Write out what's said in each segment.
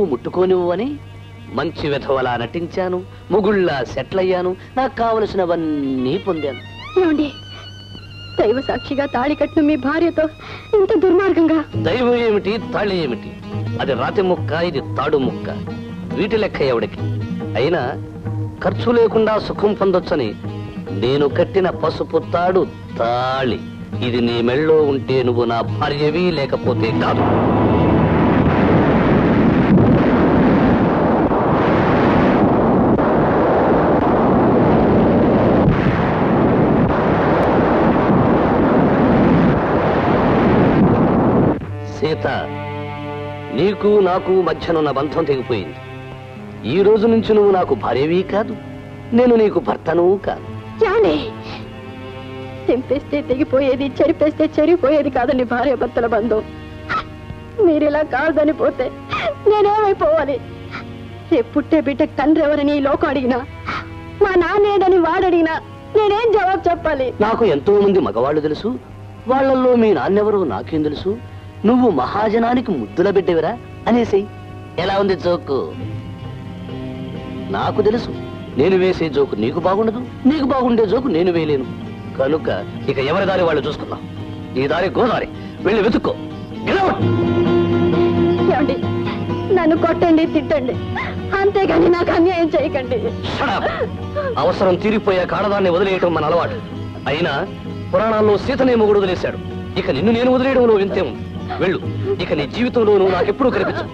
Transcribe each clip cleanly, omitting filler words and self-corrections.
ముట్టుకోనివ్వు అని మంచి విధవలా నటించాను, ముగుళ్ళ సెటిల్ అయ్యాను, నాకు కావలసినవన్నీ పొందాను. ఏమండి, దైవ సాక్షిగా తాళి కట్టిన మీ భార్యతో ఇంత దుర్మార్గంగా? దైవం ఏమిటి, తాళి ఏమిటి? అది రాతి ముక్క, ఇది తాడు ముక్క. వీటి లెక్క ఎవడికి? అయినా ఖర్చు లేకుండా సుఖం పొందొచ్చని నేను కట్టిన పసుపు తాడు తాళి. ఇది నీ మెళ్ళో ఉంటే నువ్వు నా భార్యవి, లేకపోతే కాదు. సీత, నీకు నాకు మధ్యనున్న బంధం తెగిపోయింది. ఈ రోజు నుంచి నువ్వు నాకు భార్యవి కాదు, నేను నీకు భర్తను కాదు. తెంపేస్తే తెగిపోయేది, చెరిపేస్తే చెరిపోయేది కాదండి భార్య భర్తల బంధం. మీరిలా కాదని పోతే నేనేమైపోవాలి? రేపు పుట్టే బిడ్డకు తండ్రి ఎవరని ఈ లోకం అడిగినా, మా నాన్నేడని వాడడిగినా నేనేం జవాబు చెప్పాలి? నాకు ఎంతో మంది మగవాళ్ళు తెలుసు, వాళ్ళల్లో మీ నాన్నెవరో నాకేం తెలుసు. నువ్వు మహాజనానికి ముద్దుల బిడ్డవిరా అనేసి. ఎలా ఉంది జోకు? నాకు తెలుసు, నేను వేసే జోకు నీకు బాగుండదు, నీకు బాగుండే జోకు నేను వేయలేను. కనుక ఇక ఎవరి దారి వాళ్ళు చూసుకుందాం. నీ దారి గోదారి, వెళ్ళి వెతుక్కో. ఏమండి, నన్ను కొట్టండి, తిట్టండి, అంతేగాని నాకు అన్యాయం చేయకండి. అవసరం తీరిపోయాక ఆడదాన్ని వదిలేయటం మన అలవాటు. అయినా పురాణాల్లో సీతనే మొగుడు వదిలేశాడు. ఇక నిన్ను నేను వదిలేయడంలో వింతే ఉంది. వెళ్ళు, ఇక నీ జీవితంలో నువ్వు నాకెప్పుడూ కనిపించు.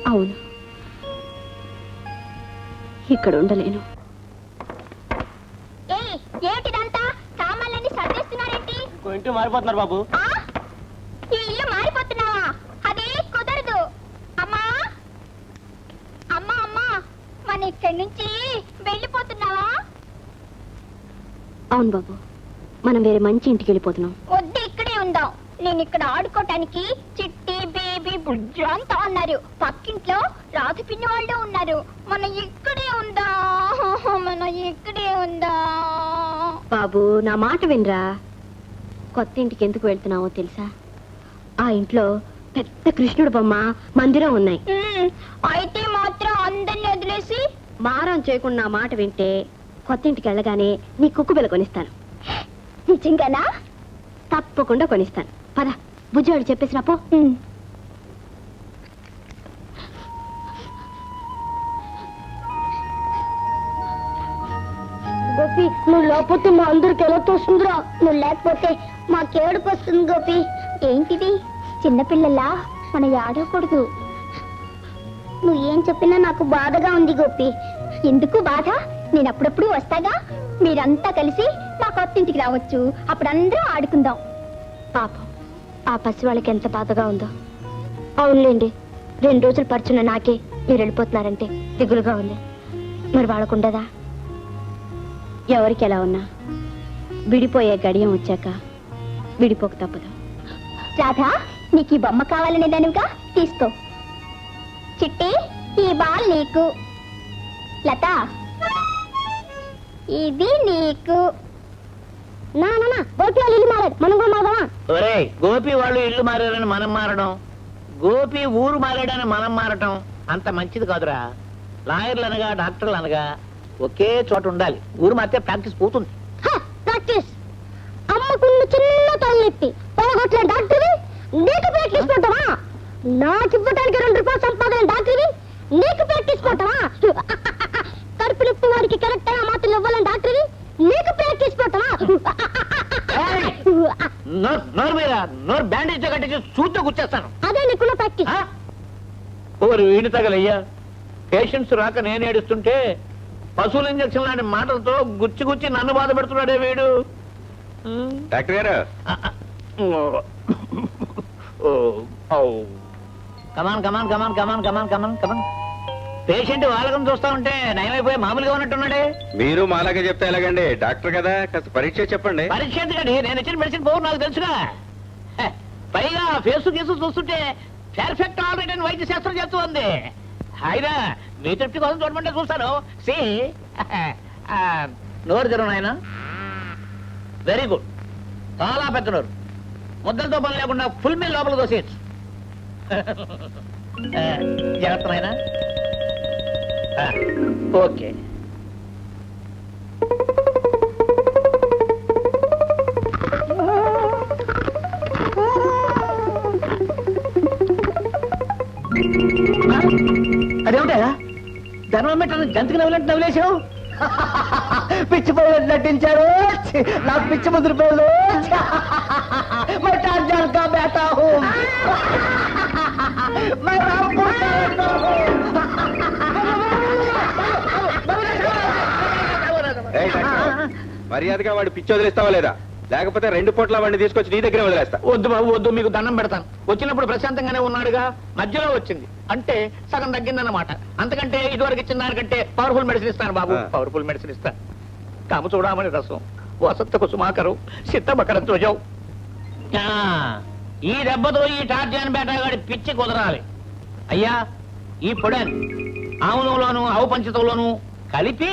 అవును, ఇక్కడ ఉండలేను. ఇంటి మారిపోతున్నారు బాబు. ఈ ఇల్లు మారిపోతున్నావా? అదే కుదరదు. అమ్మా అమ్మా అమ్మా, మన ఇక్కడి నుంచి వెళ్ళిపోతున్నావా? అవును బాబు, మనం వేరే మంచి ఇంటికి వెళ్ళిపోతున్నాం. వద్దు, ఇక్కడే ఉందాం. నేను ఇక్కడ ఆడుకోవటానికి చిట్టి, బేబీ, బుజ్జ అంతా ఉన్నారు. పక్కింట్లో రాధ పిన్ని వాళ్ళు ఉన్నారు. మనం ఇక్కడే ఉందా, మనం ఇక్కడే ఉందా? బాబు, నా మాట వినరా. కొత్త ఇంటికి ఎందుకు వెళ్తున్నావో తెలుసా? ఆ ఇంట్లో పెద్ద కృష్ణుడు బొమ్మ, మందిరం ఉన్నాయి. అయితే మాత్రం అందరిని వదిలేసి మారం చేయకుండా నా మాట వింటే కొత్త ఇంటికి వెళ్ళగానే నీ కుక్కు బిల్ల కొనిస్తాను. నిజంగానా? తప్పకుండా కొనిస్తాను. పద, బుజ్జివాడు చెప్పేసి రాపో. గోపి, నువ్వు లేకపోతే మా అందరికి ఎలా తోస్తుందిరా? నువ్వు లేకపోతే మాకేడుపు వస్తుంది గోపి. ఏంటిది? చిన్నపిల్లలా మన ఆడకూడదు. నువ్వు ఏం చెప్పినా నాకు బాధగా ఉంది గోపి. ఎందుకు బాధ? నేను అప్పుడప్పుడు వస్తాగా. మీరంతా కలిసి మా కొత్త ఇంటికి రావచ్చు. అప్పుడు అందరూ ఆడుకుందాం. పాపం, ఆ పసి వాళ్ళకి ఎంత బాధగా ఉందో. అవునులేండి, 2 రోజులు పరుచున్న నాకే మీరు వెళ్ళిపోతున్నారంటే దిగులుగా ఉంది. మరి వాళ్ళకుండదా? ఎవరికి ఎలా ఉన్నా విడిపోయే గడియం వచ్చాక విడిపోక తప్పదు. రాధా, నీకు ఈ బొమ్మ కావాలనే దానివిగా, తీసుకో. చిట్టి, ఈ బాల్ నీకు. లత, ఇది నీకు. గోపి వాళ్ళు ఇల్లు మారారు, మనం కూడా మారదామా? ఒరేయ్, గోపి వాళ్ళు ఇల్లు మారారని మనం మారడం, గోపి ఊరు మారాడని మనం మారటం అంత మంచిది కాదురా. లాయర్లు అనగా డాక్టర్లు అనగా ఒకే చోట ఉండాలి. ఊరు మారితే ప్రాక్టీస్ పోతుంది. ప్రాక్టీస్? అమ్మకున్న చిన్న తలనొప్పి పొరగొట్ల డాక్టర్వి నీకు ప్రాక్టీస్ పోతావా? నాకు ఇవ్వడానికి 2 రూపాయలు సంపాదన డాక్టర్వి నీకు ప్రాక్టీస్ పోతావా? కడుపు నొప్పి వాడికి కరెక్ట్ గా మాత్రం ఇవ్వాలని డాక్టర్వి నీకు ప్రాక్టీస్ పోతావా? నోరు బ్యాండేజ్ కట్టేసి సూతో గుచ్చేస్తాను. అదే నీకున్న ప్రాక్టీస్. ఓరు వీడి తగలయ్యా. పేషెంట్స్ రాక నేను ఏడుస్తుంటే పశువుల ఇంజక్షన్ లాంటి మాటలతో గుచ్చి గుచ్చి నన్ను బాధ పెడుతున్నాడే వీడు. డాక్టర్ గారు, కమాన్ కమాన్ కమాన్ కమాన్ కమాన్ కమాన్ కమాన్. పేషెంట్ వాళ్ళకం చూస్తా ఉంటే నయమైపోయి మామూలుగా ఉన్నట్టున్నాడే. మీరు మాలాగే చెప్తే ఎలాగండి? డాక్టర్ కదా, కాస్త పరీక్ష చెప్పండి. పరీక్ష ఎందుకండి? నేను ఇచ్చిన మెడిసిన్ పోవు నాకు తెలుసుగా. పైగా ఫేసు గీసు చూస్తుంటే పెర్ఫెక్ట్ ఆల్రెడీ అని వైద్య శాస్త్రం చెప్తుంది. అయినా మీ తృప్తి కోసం చూడమంటే చూస్తాను. సి నోరు తెరవను ఆయన. వెరీ గుడ్, చాలా పెద్ద నోరు. ముద్దలతో పని లేకుండా ఫుల్ మీల్ లోపల దోసేయచ్చు. జాగ్రత్త నాయనా. ఓకే. అదేమిటా ధర్మం పెట్టని జంతుకు నవ్వులంటే నవ్వులేసావు? పిచ్చి పనులు నటించారు. నాకు పిచ్చి ముదురు పేర్లు బేటా హూ ఏయ్, డాక్టర్, మర్యాదగా వాడు పిచ్చి వదిలేస్తావా లేదా? లేకపోతే 2 పూట్ల వాడిని తీసుకొచ్చి నీ దగ్గర వదిలేస్తా. వద్దు బాబు వద్దు, మీకు దండం పెడతాను. వచ్చినప్పుడు ప్రశాంతంగానే ఉన్నాడుగా, మధ్యలో వచ్చింది అంటే సగం తగ్గిందన్నమాట. అంతకంటే ఇదివరకు ఇచ్చిన దానికంటే పవర్ఫుల్ మెడిసిన్ ఇస్తాను బాబు, పవర్ఫుల్ మెడిసిన్ ఇస్తాను. కాము చూడమని రసం, వసంత కుసుమాకరం, సిద్ధమకరం ధ్వజం. ఈ దెబ్బతో ఈ టార్జాన్ బేటగాడి పిచ్చి కుదరాలి. అయ్యా, ఈ పొడని ఆవులోను ఆవు పంచతంలోను కలిపి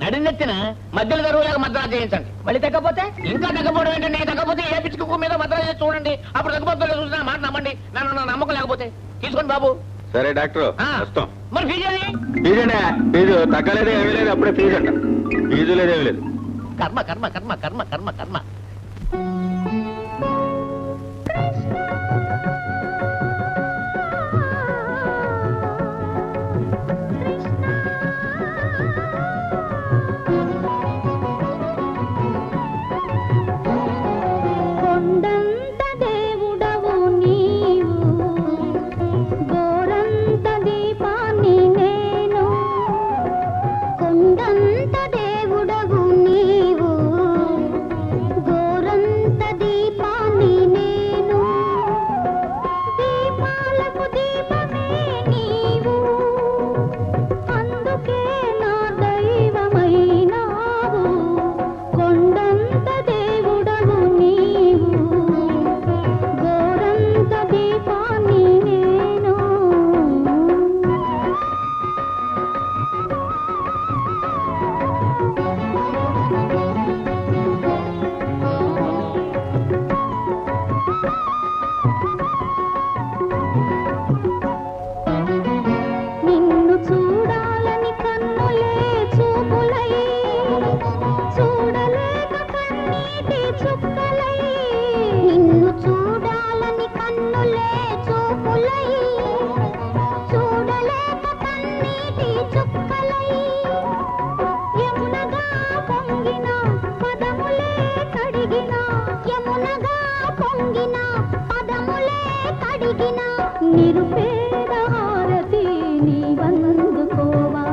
నడినెత్తిన మధ్యలో గరువులాగా మద్రా చేయించండి. మళ్ళీ తగ్గపోతే ఇంకా తగ్గపోవడం ఏంటంటే, తగ్గపోతే ఏ పిచ్చుకు మీద మద్రా చేసి చూడండి. అప్పుడు తగ్గపోతే చూసిన మాట నమ్మండి. నన్ను నా నమ్మకం లేకపోతే తీసుకోండి బాబు. సరే డాక్టర్, వస్తాం. మరి ఫీజు అది ఫీజండి, ఫీజు తగ్గలేదు ఏమీ లేదు, అప్పుడే ఫీజు అంట. ఫీజు లేదేమీ లేదు. కర్మ కర్మ కర్మ కర్మ కర్మ కర్మ. కొండంత దేవుడవు నీవు, గోరంత దీపాన్ని నేను. కొండంత దేవుడవు నీవు, గోరంత దీపాన్ని నేను. దీపాలకు దీపమే నీవు, అందుకే నా దైవమైనావు. కొండంత దేవుడవు నీవు, గోరంత దీపాన్ని నేను. నిన్ను చూడాలని కన్నులే చూపులై, చూడలేక కన్నీటి చుక్కలై. నిన్ను చూడాలని కన్నులే చూపులై, చూడలేక కన్నీటి చుక్కలై. యమునగా పొంగిన పదములే కడిగిన, యమునగా పొంగిన పదములే కడిగిన. నిరుపేద హారతి నీవందుకోవా,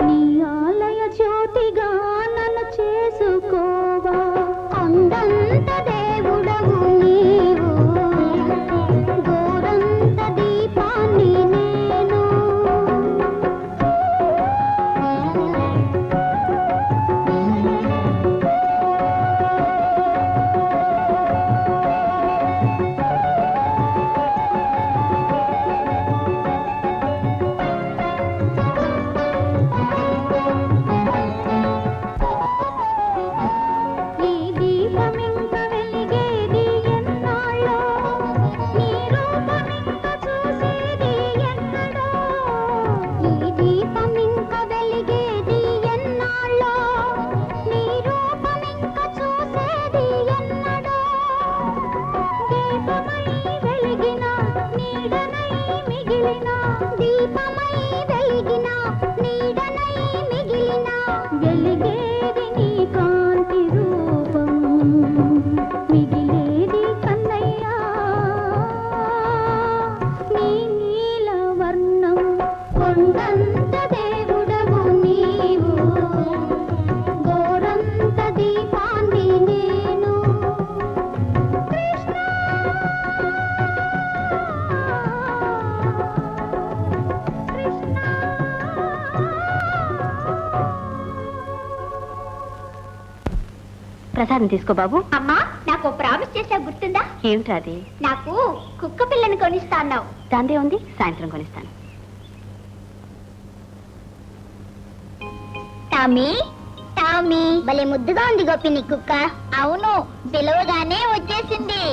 నీ ఆలయ జ్యోతిగా నన్ను చేసుకోవా. కొండంత దేవుడవు నీవు, గోరంత దీపాన్ని నేను. ఈ దీపమింక వెలిగేది ఎన్నాళ్ళో, నీ రూపమింక చూసేది ఎన్నడో. ఈ దీపమింక వెలిగేది ఎన్నాళ్ళో, నీ రూపమింక చూసేది ఎన్నడో. దీపమై వెలిగిన నీడనై మిగిలిన, దీపమై వెలిగిన నీడనై మిగిలిన. వెలిగేది నీ కాంతి రూపం, మిగిలేది కన్నయ్యా నీ నీల వర్ణం. కొండంత దేవుడవు నీవు, గోరంత దీపాన్ని నేను. కృష్ణ ప్రసాదం తీసుకో బాబు. అమ్మా, నాకు ప్రామిస్ చేసి చేసావు గుర్తుందా? ఏమిటి అది? నాకు కుక్క పిల్లని కొనిస్తా అన్నావు. దాందే ఉంది, సాయంత్రం కొనిస్తాను. టామీ టామీ భలే ముద్దుగా ఉంది గోపి నీ కుక్క. అవును, పిలవగానే వచ్చేసింది.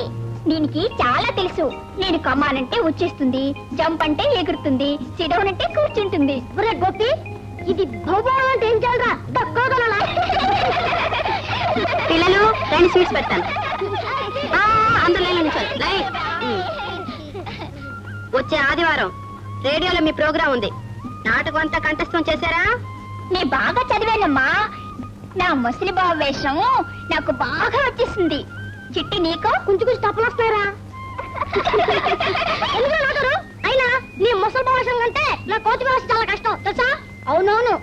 దీనికి చాలా తెలుసు. నేను కమ్మానంటే వచ్చేస్తుంది, జంప్ అంటే ఎగురుతుంది, సిడౌన్ అంటే కూర్చుంటుంది. ఒరే గోపి, ఇది భౌగోళం అంటే ఏం చేయాలరా? తక్కువగలనా? పిల్లలు రెండు స్వీట్స్ పెడతాను. అందులో వచ్చే ఆదివారం రేడియోలో మీ ప్రోగ్రాం ఉంది. నాటకం అంతా కంఠస్థం చేశారా? నే బాగా చదివానమ్మా. నా ముసలి బావ వేషం నాకు బాగా వచ్చేసింది. చిట్టి నీకు కొంచెం కొంచెం తప్పులు వస్తాయరా? అయినా నీ ముసలి బావ వేషం కంటే నా కోతి వేషం చాలా కష్టం తెలుసా? అవునవును,